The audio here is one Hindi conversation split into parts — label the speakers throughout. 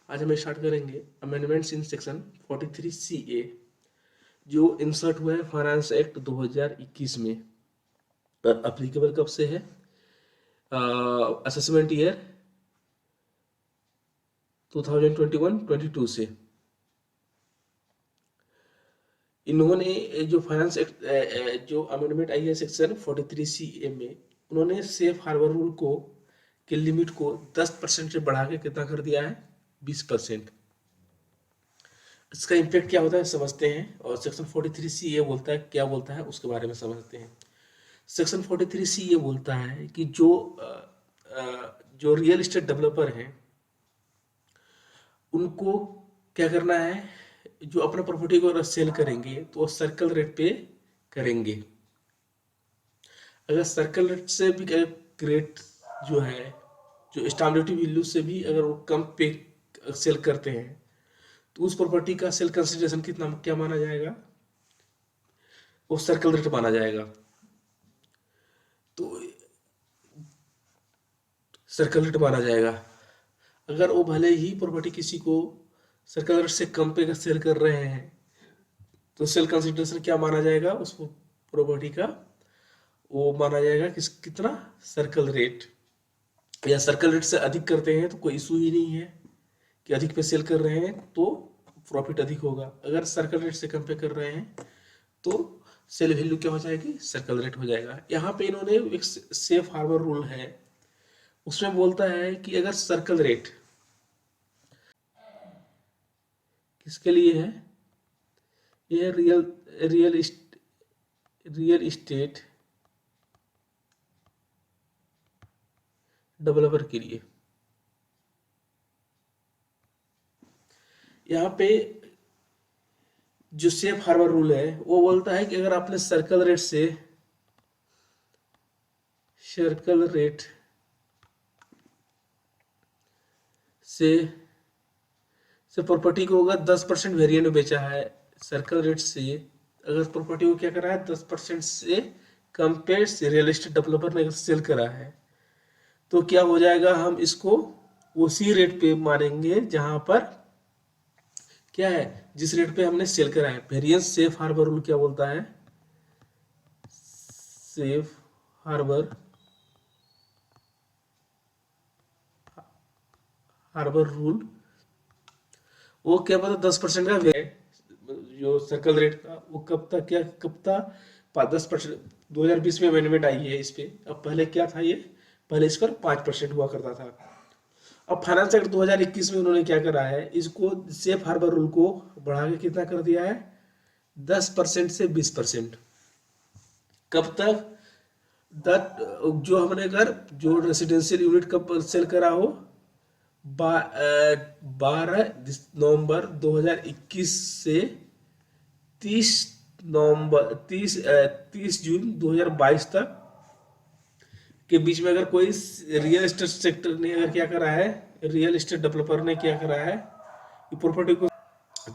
Speaker 1: आज हम स्टार्ट करेंगे अमेंडमेंट्स इन सेक्शन 43CA जो इंसर्ट हुआ है फाइनेंस एक्ट 2021 में। अप्लीकेबल कब से है? असेसमेंट ईयर 2021-22 से। इन्होंने जो फाइनेंस एक्ट जो अमेंडमेंट आई है सेक्शन 43CA में, उन्होंने सेफ हार्बर रूल को के लिमिट को 10% से बढ़ा के कितना कर दिया है? 20%। इसका इम्पैक्ट क्या होता है समझते हैं, और सेक्शन 43C ये बोलता है, क्या बोलता है उसके बारे में समझते हैं। सेक्शन 43C ये बोलता है कि जो रियल एस्टेट डेवलपर हैं उनको क्या करना है, जो अपने प्रॉपर्टी को अगर सेल करेंगे तो वो सर्कल रेट पे करेंगे। अगर सर्कल रेट से भी रेट जो है, जो स्टैम्प ड्यूटी वैल्यू से भी अगर वो कम पे सेल करते हैं तो उस प्रॉपर्टी का सेल कंसिडरेशन कितना क्या माना जाएगा? वो सर्कल रेट माना जाएगा। तो सर्कल रेट माना जाएगा। अगर वो भले ही प्रॉपर्टी किसी को सर्कल रेट से कम पे सेल कर रहे हैं तो सेल कंसिडरेशन क्या माना जाएगा? उस प्रॉपर्टी का वो माना जाएगा कितना? Circle rate. या सर्कल रेट से अधिक करते हैं तो कोई इशू ही नहीं है कि अधिक पे सेल कर रहे हैं तो प्रॉफिट अधिक होगा। अगर सर्कल रेट से कम पे कर रहे हैं तो सेल वैल्यू क्या हो जाएगी? सर्कल रेट हो जाएगा। यहाँ पे इन्होंने एक सेफ हार्बर रूल है, उसमें बोलता है कि अगर सर्कल रेट किसके लिए है? ये रियल इस्टेट डेवलपर के लिए। यहाँ पे जो सेफ हार्बर रूल है वो बोलता है कि अगर आपने सर्कल रेट से प्रॉपर्टी को अगर 10% वेरिएंट बेचा है, सर्कल रेट से अगर प्रॉपर्टी को क्या करा है 10% से कम पे रियल एस्टेट डेवलपर ने अगर सेल करा है तो क्या हो जाएगा? हम इसको उसी रेट पे मारेंगे जहां पर क्या है, जिस रेट पे हमने सेल करा है। वेरिएंस सेफ हार्बर रूल क्या बोलता है? सेफ हार्बर रूल वो क्या पता 10% का जो सर्कल रेट का वो कब था 10%। 2020 में अमेंडमेंट आई है इस पे। अब पहले क्या था ये? पहले इस पर 5% हुआ करता था। अब फाइनेंस एक्ट 2021 में उन्होंने क्या करा है, इसको सेफ हार्बर रूल को बढ़ा के कितना कर दिया है? 10% से 20%। कब तक? जो हमने अगर जो रेसिडेंशियल यूनिट कब सेल करा हो 12 नवंबर 2021 से 30 जून 2022 तक के बीच में अगर कोई रियल एस्टेट सेक्टर ने अगर क्या करा है, रियल एस्टेट डेवलपर ने क्या करा है प्रॉपर्टी को,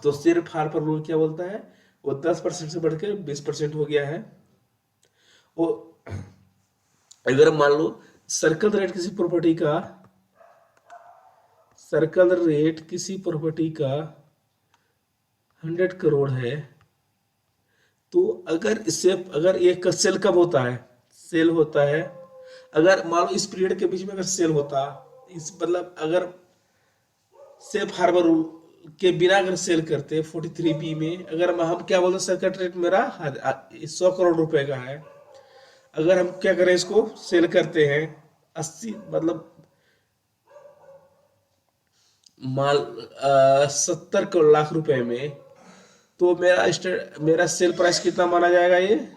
Speaker 1: तो सिर्फ हार्बर रूल क्या बोलता है, वो 10% से बढ़कर 20% हो गया है। वो अगर मान लो सर्कल रेट किसी प्रॉपर्टी का 100 करोड़ है तो अगर ये सेल कब होता है? सेल होता है अगर मान लो इस पीरियड के बीच में अगर सेल होता, इस मतलब अगर सेफ हार्बर रूल के बिना अगर सेल करते 43B में, अगर हम क्या बोलते सर्किट रेट मेरा 100 करोड़ रुपए का है, अगर हम क्या करें इसको सेल करते हैं 80 मतलब माल 70 लाख रुपए में, तो मेरा सेल प्राइस कितना माना जाएगा? ये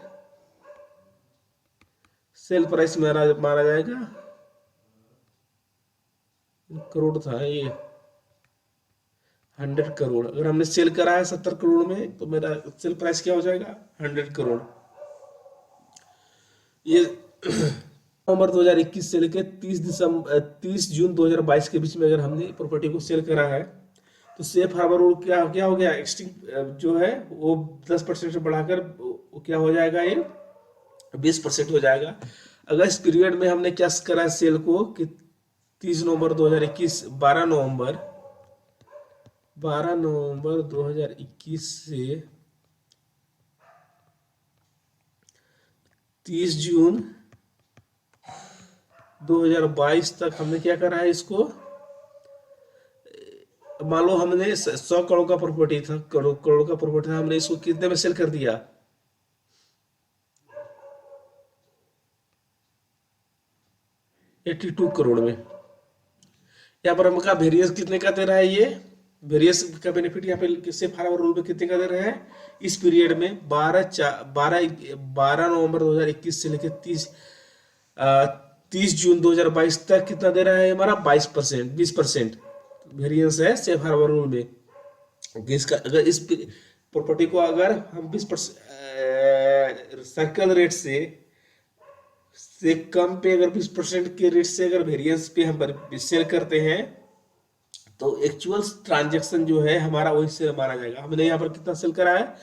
Speaker 1: सेल प्राइस मेरा माना जाएगा करोड़ था ये 100 करोड़। अगर हमने सेल करा है 70 करोड़ में तो मेरा सेल प्राइस क्या हो जाएगा? 100 करोड़। ये नवंबर 2021 से लेकर 30 जून 2022 के बीच में अगर हमने प्रॉपर्टी को सेल करा है तो सेफ हार्बर रूल क्या हो गया? एक्सटिंग जो है वो 10% से बढ़ाकर क्या हो जाएगा? ये 20% हो जाएगा। अगर इस पीरियड में हमने क्या करा है सेल को कि 30 नवंबर 2021 12 नवंबर 12 नवंबर 2021 से 30 जून 2022 तक हमने क्या करा है इसको। मान लो हमने 100 करोड़ का प्रॉपर्टी था, करोड़ करोड़ का प्रॉपर्टी था, हमने इसको कितने में सेल कर दिया? 82 करोड़ में। यहाँ पर हमका वेरियंस कितने का दे रहा है ये? वेरियंस का बेनिफिट यहाँ पे सेफ हार्बर रूल में कितने का दे रहे हैं इस पीरियड में? 12 नवंबर 2021 से लेकर 30 जून 2022 तक कितना दे रहा है हमारा? 20% वेरियंस है सेफ हार्बर रूल में। इसका अगर इस प्रॉपर्टी को अगर हम 20% सर्कल रेट से कम पे अगर 20% के रेट से अगर वेरिएंस पे हम सेल करते हैं तो एक्चुअल ट्रांजैक्शन जो है हमारा वही सेल माना जाएगा। हमने यहाँ पर कितना सेल करा है?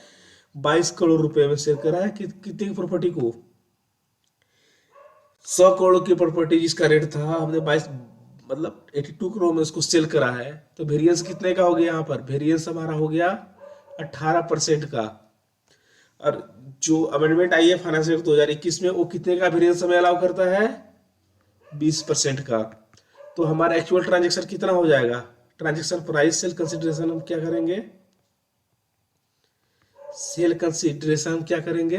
Speaker 1: 22 करोड़ रुपए में सेल करा है। कितनी की प्रॉपर्टी को? 100 करोड़ की प्रॉपर्टी जिसका रेट था हमने 22 मतलब 82 करोड़ में उसको सेल करा है। तो वेरिएंस कितने का हो गया? यहाँ पर वेरिएंस हमारा हो गया 18% का। और जो अमेंडमेंट आई है फाइनेंस एक्ट 2021 में वो कितने का वेरिएंस हमें अलाउ करता है? 20% का। तो हमारा एक्चुअल ट्रांजेक्शन कितना हो जाएगा? ट्रांजेक्शन प्राइस सेल कंसिडरेशन हम क्या करेंगे? सेल कंसिडरेशन हम क्या करेंगे?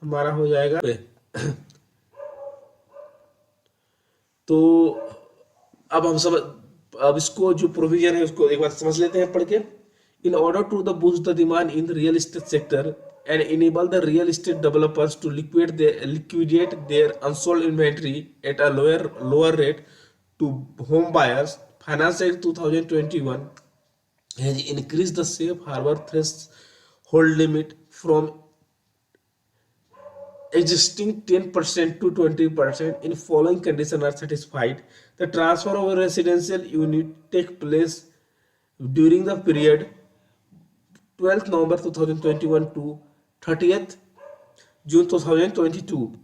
Speaker 1: हमारा हो जाएगा तो अब इसको जो प्रोविजन है उसको एक बार समझ लेते हैं पढ़ के। In order to boost the demand in the real estate sector and enable the real estate developers to liquidate their unsold inventory at a lower rate to home buyers, Finance Act 2021 has increased the safe harbor threshold limit from existing 10% to 20% in following conditions are satisfied. The transfer of a residential unit take place during the period 12th November 2021 to 30th June 2022.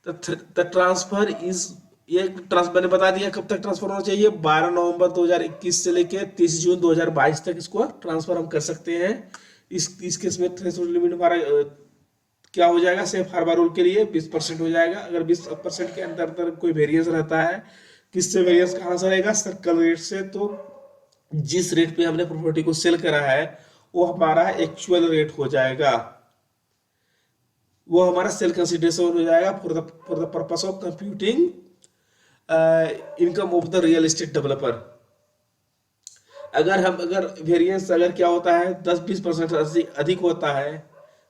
Speaker 1: The transfer is ये ट्रांसफर मैंने बता दिया कब तक ट्रांसफर होना चाहिए। 12 नवंबर 2021 से लेके 30 जून 2022 तक इसको ट्रांसफर हम कर सकते हैं। इस केस में थ्रेशोल्ड लिमिट हमारा क्या हो जाएगा? सेफ हार्बर रूल के लिए 20% हो जाएगा। अगर 20% के अंदर कोई वेरिएंस रहता है, किससे वेरिएंस कहाँ से रहेगा? सर्कल रेट से। तो जिस रेट पे हमने प्रॉपर्टी को सेल करा है वो हमारा एक्चुअल रेट हो जाएगा, वो हमारा सेल कंसिडरेशन हो जाएगा for the purpose of computing income of the real estate developer. अगर वेरिएंस अगर क्या होता है 10-20% अधिक होता है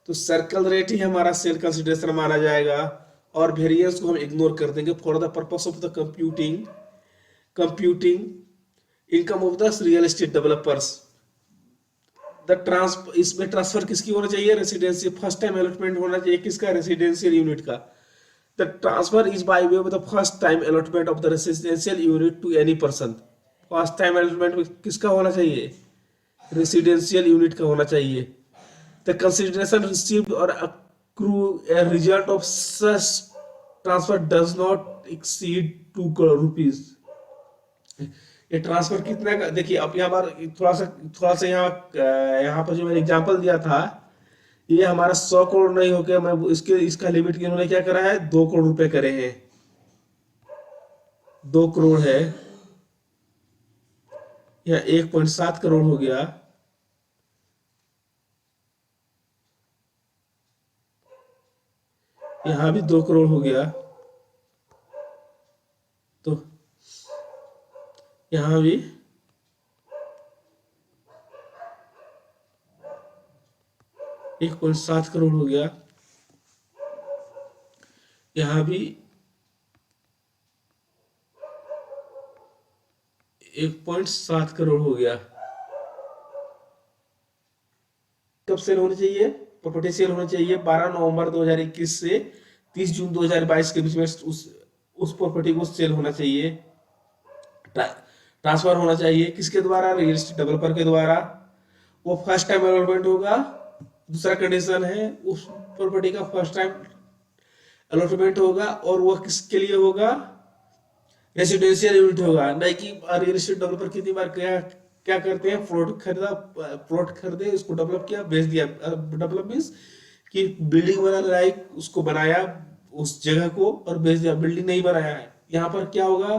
Speaker 1: तो सर्कल रेट ही हमारा सेल कंसिडरेशन माना जाएगा और वेरिएंस को हम इग्नोर कर देंगे for the purpose of the computing income of the real estate developers. इसमें ट्रांसफर किसकी होना चाहिए? रेसिडेंशियल फर्स्ट टाइम अलॉटमेंट होना चाहिए। किसका? रेसिडेंशियल यूनिट का। The transfer is by way of the first time allotment of the residential unit to any person. First time allotment किसका होना चाहिए? रेसिडेंशियल यूनिट का होना चाहिए। द कंसिडरेशन रिसीव्ड और accrue a result of such transfer does not exceed 2 crore rupees. ये ट्रांसफर कितना का? देखिए अब यहाँ पर थोड़ा सा यहाँ पर जो मैंने एग्जांपल दिया था ये हमारा 100 करोड़ नहीं होके मैं इसका लिमिट इन्होंने क्या करा है? 2 करोड़ रुपए करे हैं। 2 करोड़ है या 1.7 करोड़ हो गया। यहाँ भी 2 करोड़ हो गया तो यहाँ भी 1.7 करोड़ हो गया। यहाँ भी 1.7 करोड़ हो गया। कब सेल होनी चाहिए? प्रॉपर्टी सेल होनी चाहिए 12 नवंबर 2021 से 30 जून 2022 के बीच में उस प्रॉपर्टी को सेल होना चाहिए, ट्रांसफर होना चाहिए। किसके द्वारा? रियल एस्टेट डेवलपर के द्वारा। वो फर्स्ट टाइम अलॉटमेंट होगा। दूसरा कंडीशन है उस प्रॉपर्टी का फर्स्ट टाइम अलॉटमेंट होगा और वह किसके लिए होगा? रेसिडेंशियल यूनिट होगा, नहीं कि रियल एस्टेट डेवलपर कितनी बार क्या क्या करते हैं, प्लॉट खरीदे, उसको डेवलप किया, बेच दिया। डेवलप मीन्स कि बिल्डिंग बना, लाइक उसको बनाया उस जगह को और बेच दिया, बिल्डिंग नहीं बनाया है। यहाँ पर क्या होगा,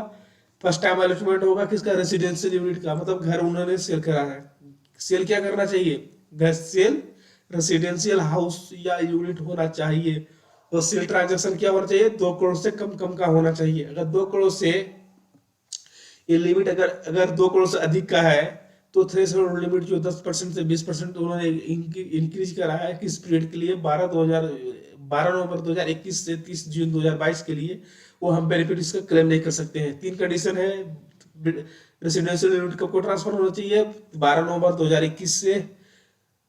Speaker 1: फर्स्ट टाइम अलॉटमेंट होगा किसका, रेसिडेंशियल यूनिट का, मतलब घर उन्होंने सेल करा है। सेल क्या करना चाहिए, घर सेल रेसिडेंशियल हाउस या यूनिट होना चाहिए। तो सेल ट्रांजेक्शन क्या होना चाहिए, 2 करोड़ से कम कम का होना चाहिए। अगर 2 करोड़ से ये लिमिट अगर अगर 2 करोड़ से अधिक का है तो थ्रेशोल्ड लिमिट जो 10% से 20% उन्होंने इंक्रीज करा है किस पीरियड के लिए, 12 नवंबर 2021 से 30 जून 2022 के लिए, वो हम बेनिफिट इसका क्लेम नहीं कर सकते हैं। 3 कंडीशन है, रेसिडेंशियल यूनिट कब को ट्रांसफर होना चाहिए, 12 नवंबर 2021 से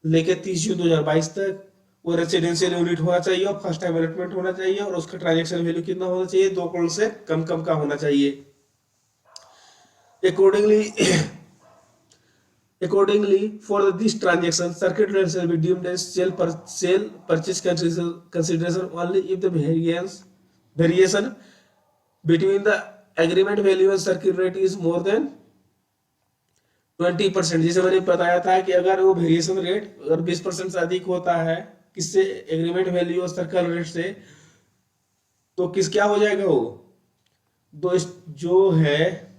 Speaker 1: लेके 30 जून 2022 तक। वो रेसिडेंशियल यूनिट होना चाहिए और फर्स्ट टाइम अलॉटमेंट होना चाहिए और उसका ट्रांजेक्शन वैल्यू कितना होना चाहिए, 2 करोड़ से कम कम का होना चाहिए। Accordingly, for this transaction, circuit rate shall be deemed as sale purchase consideration only if the variation between the agreement value and circuit rate is more than 20%। जैसे मैंने बताया था कि अगर वो वेरिएशन रेट अगर 20% से अधिक होता है किससे, एग्रीमेंट वैल्यू और सर्कल रेट से, तो किस क्या हो जाएगा वो, दो जो है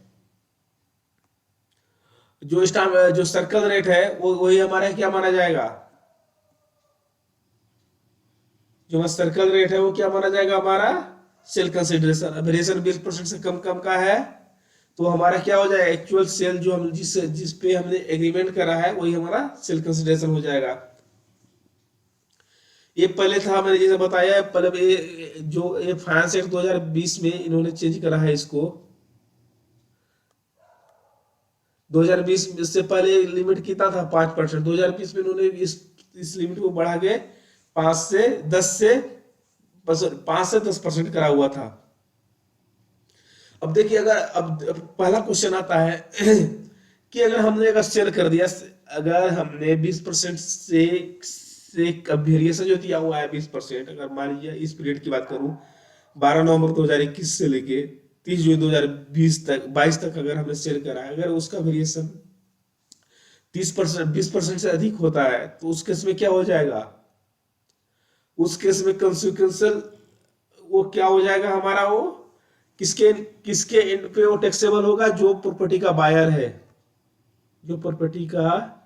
Speaker 1: जो सर्कल रेट है वो वही हमारा क्या माना जाएगा, जो सर्कल रेट है वो क्या माना जाएगा, हमारा सेल कंसिडरेशन। वेरिएशन 20% से कम कम का है तो हमारा क्या हो जाएगा, एक्चुअल सेल जो हम जिस पे हमने एग्रीमेंट करा है वही हमारा सेल कंसिडरेशन हो जाएगा। ये पहले था, मैंने जैसे बताया पहले ये फाइनेंस एक्ट 2020 में इन्होंने चेंज करा है इसको। 2020 से पहले लिमिट कितना था, 5%। 2020 में इन्होंने इस लिमिट को बढ़ा के 5 से 10% करा हुआ था। अब देखिए अब पहला क्वेश्चन आता है कि अगर सेल कर दिया, अगर हमने 20% से वेरिएशन जो दिया हुआ है 20%, अगर मान लीजिए इस पीरियड की बात करूं 12 नवंबर 2021 से लेके 30 जून 2020 तक 22 तक अगर हमने सेल करा है, अगर उसका वेरिएशन 30% 20% से अधिक होता है तो उस केस में क्या हो जाएगा, उस केस में कंसिक्वेंशियल वो क्या हो जाएगा हमारा, वो किसके एंड पे वो टैक्सेबल होगा, जो प्रॉपर्टी का बायर है, जो प्रॉपर्टी का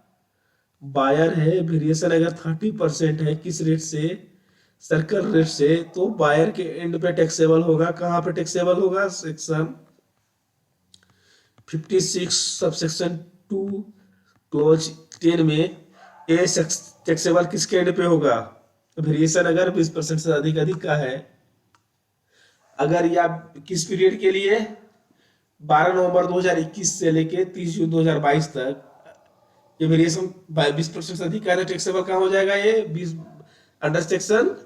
Speaker 1: बायर है। वेरिएशन अगर 30% है किस रेट से, सर्कल रेट से, तो बायर के एंड पे टैक्सेबल होगा। कहां पे टैक्सेबल होगा, सेक्शन 56 सबसेक्शन 2 क्लोज 10 में ये टैक्सेबल किसके एंड पे होगा, वेरिएशन अगर 20% से अधिक का है। अगर या किस पीरियड के लिए, 12 नवंबर 2021 से लेके 30 जून 2022 तक, ये वेरिएशन 20% से अधिक है, टैक्सेबल कहाँ हो जाएगा, ये 20 अंडर सेक्शन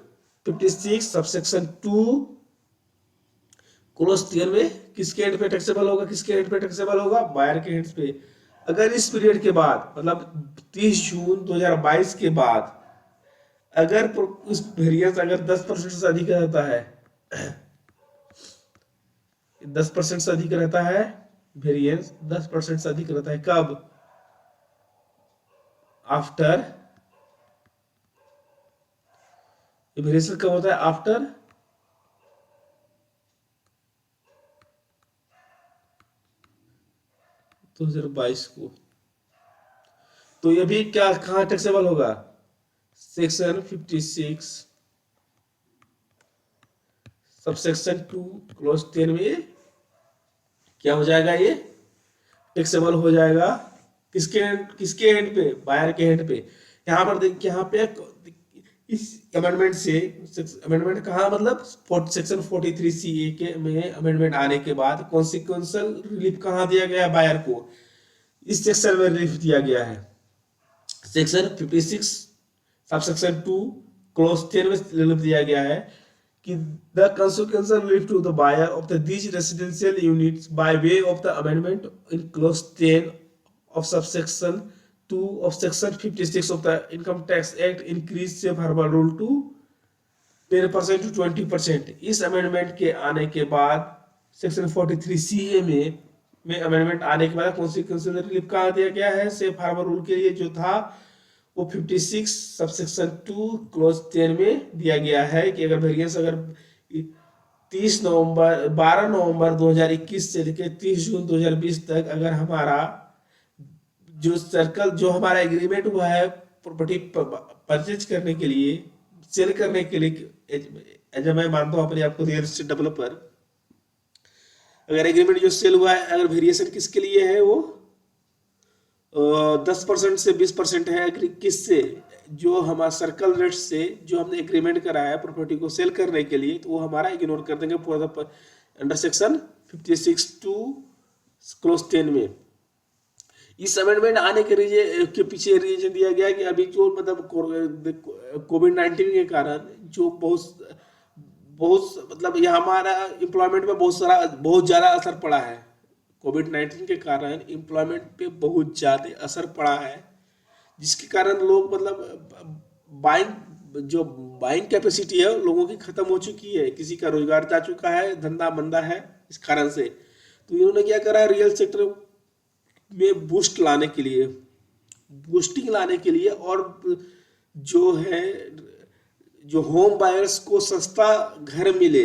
Speaker 1: 56 सबसेक्शन 2 क्लोज 10 में किसके एंड पे टैक्सेबल होगा, किसके एंड पे टैक्सेबल होगा, बायर के एंड पे। अगर इस पीरियड के बाद मतलब 30 जून 2022 के बाद अगर उस वेरिएंस अगर 10% से अधिक रहता है 10% से अधिक रहता है, वेरिएंस 10% से अधिक रहता है कब, आफ्टर, वेरिएशन कब होता है, आफ्टर 2022 को। तो ये भी क्या कहां टैक्सेबल होगा, सेक्शन 56 सबसेक्शन 2 क्लोज 10 में क्या हो जाएगा, ये टैक्सेबल हो जाएगा। किसके एंड पे, बायर के एंड पे। यहाँ पर देखिए, यहाँ पे इस अमेंडमेंट से, अमेंडमेंट कहा मतलब सेक्शन 43 CA के में अमेंडमेंट आने के बाद कॉन्सिक्वेंशियल रिलीफ कहाँ दिया गया, बायर को इस सेक्शन में रिलीफ दिया गया है। सेक्शन 56 सबसेक्शन 2 क्लोज 10 में रिलीफ दिया गया है कि the consequential relief to the buyer of these residential units by way of the amendment in clause 10 of subsection 2 of section 56 of the Income Tax Act increase safe harbor rule to 10% to 20%। इस अमेंडमेंट के आने के बाद सेक्शन 43 CA में अमेंडमेंट आने के बाद कॉन्स्टिट्यूशनल रिलीफ कहाँ दिया गया है? सेफ हार्बर रूल के लिए जो था वो 56 सबसेक्शन 2 क्लोज 10 में दिया गया है कि अगर वेरिएंस अगर 12 नवंबर 2021 से लेकर 30 जून 2020 तक अगर हमारा जो हमारा एग्रीमेंट हुआ है प्रॉपर्टी परचेज करने के लिए, सेल करने के लिए, मैं मानता हूँ अपने आप को रियल एस्टेट डेवलपर, अगर एग्रीमेंट जो सेल हुआ है अगर वेरिएशन किसके लिए है वो 10% से 20% है, किससे? जो हमारा सर्कल रेट से जो हमने एग्रीमेंट करा है प्रॉपर्टी को सेल करने के लिए, तो वो हमारा इग्नोर कर देंगे पूरा अंडर सेक्शन 56 टू क्लोज 10 में। इस अमेंडमेंट आने के पीछे रीजन दिया गया कि अभी जो मतलब कोविड-19 के कारण जो बहुत मतलब ये हमारा एम्प्लॉयमेंट पे बहुत ज़्यादा असर पड़ा है। कोविड-19 के कारण एम्प्लॉयमेंट पे बहुत ज़्यादा असर पड़ा है, जिसके कारण लोग मतलब बाइंग कैपेसिटी है लोगों की ख़त्म हो चुकी है, किसी का रोजगार जा चुका है, धंधा मंदा है इस कारण से। तो इन्होंने क्या करा है, रियल सेक्टर में बूस्टिंग लाने के लिए और जो है जो होम बायर्स को सस्ता घर मिले,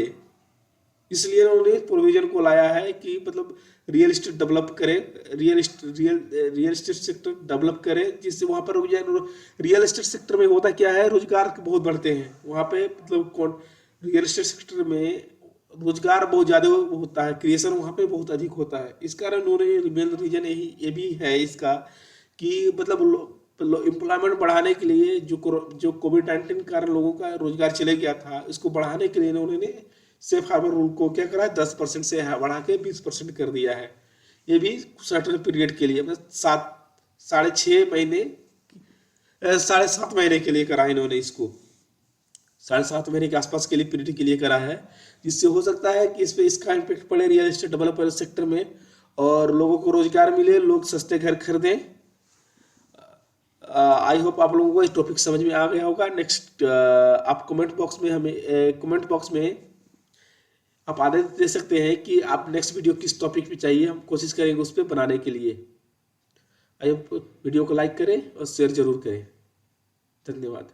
Speaker 1: इसलिए उन्होंने प्रोविजन को लाया है कि मतलब रियल एस्टेट डेवलप करें, रियल एस्टेट सेक्टर डेवलप करें, जिससे वहाँ पर रियल एस्टेट सेक्टर में होता क्या है, रोजगार बहुत बढ़ते हैं वहाँ पे, मतलब रियल एस्टेट सेक्टर में रोजगार बहुत ज़्यादा होता है, क्रिएशन वहाँ पे बहुत अधिक होता है। इस कारण उन्होंने मेन रीजन ये भी है इसका कि मतलब एम्प्लॉयमेंट बढ़ाने के लिए जो कोविड-19 के कारण लोगों का रोजगार चले गया था, इसको बढ़ाने के लिए उन्होंने सेफ हार्बर रूल को क्या करा, 10% से बढ़ा के 20% कर दिया है। ये भी सर्टेन पीरियड के लिए, मतलब 7.5 महीने 7.5 महीने के लिए करा इन्होंने, इसको 7.5 महीने के आसपास के लिए पीरियड के लिए करा है, जिससे हो सकता है कि इसका इम्पेक्ट पड़े रियल एस्टेट डेवलपर सेक्टर में और लोगों को रोजगार मिले, लोग सस्ते घर खरीदें। आई होप आप लोगों को इस टॉपिक समझ में आ गया होगा। नेक्स्ट आप कमेंट बॉक्स में आप आदेश दे सकते हैं कि आप नेक्स्ट वीडियो किस टॉपिक पे चाहिए, हम कोशिश करेंगे उस पर बनाने के लिए। आई होप वीडियो को लाइक करें और शेयर जरूर करें। धन्यवाद।